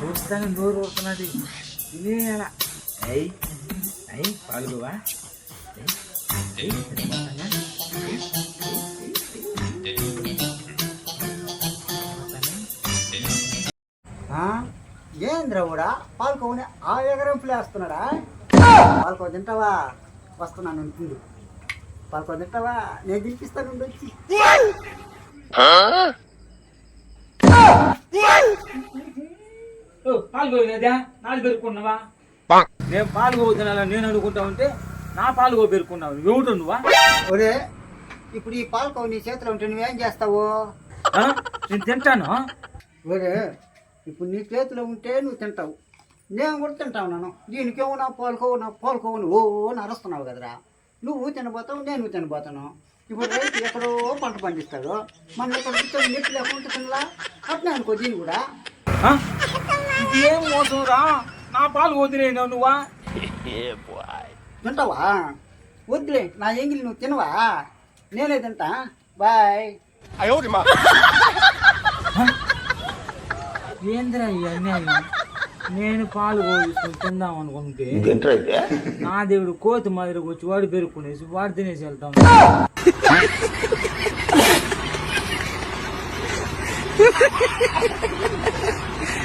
చూస్తాను నోరు ఊరుతున్నది తినేయాల అయ్యి అయ్యి పాల్గొవా ఏంద్రా కూడా పాల్కోని ఆ ఎగరంపులు వేస్తున్నాడా? పాల్కో తింటావా? వస్తున్నాను తిండు. పాల్కో తింటావా? నేను తినిపిస్తాను వచ్చి. పాల్గొనేదా నాలుగు పెరుక్కున్నావా? నేను పాల్గొతున్నా నేను అనుకుంటా ఉంటే నా పాల్గొ పెరుక్కున్నావు నువ్వు నువ్వా? ఒరే ఇప్పుడు ఈ పాల్కో నీ చేతిలో ఉంటే నువ్వేం చేస్తావు? నేను తింటాను. ఒరే ఇప్పుడు నీ చేతిలో ఉంటే నువ్వు తింటావు, నేను కూడా తింటావు. నన్ను దీనికేమో నా పాల్కోవు ఓ నరుస్తున్నావు కదరా. నువ్వు తినబోతావు, నేను తినబోతాను. ఇప్పుడు రైతు ఎక్కడో పంట పండిస్తాడు, మనం ఎక్కడ కూర్చొని నెట్టు లేకుండా తినలా అట్నే అనుకో దీన్ని కూడా. ఏం మోసం రా, నా పాలు వదిలేను నువ్వా? తింటావా? వద్దులే, నా ఎంగిలి నువ్వు తినవా? నేనే తింటా. బాయ్. ఏంద్రా ఈ అన్యాయం? నేను పాలు పోసుకొని తిందాం అనుకుంటే నా దేవుడు కోతి మాదిరికి వచ్చి వాడు పెరుక్కునేసి వాడు తినేసి వెళ్తాం.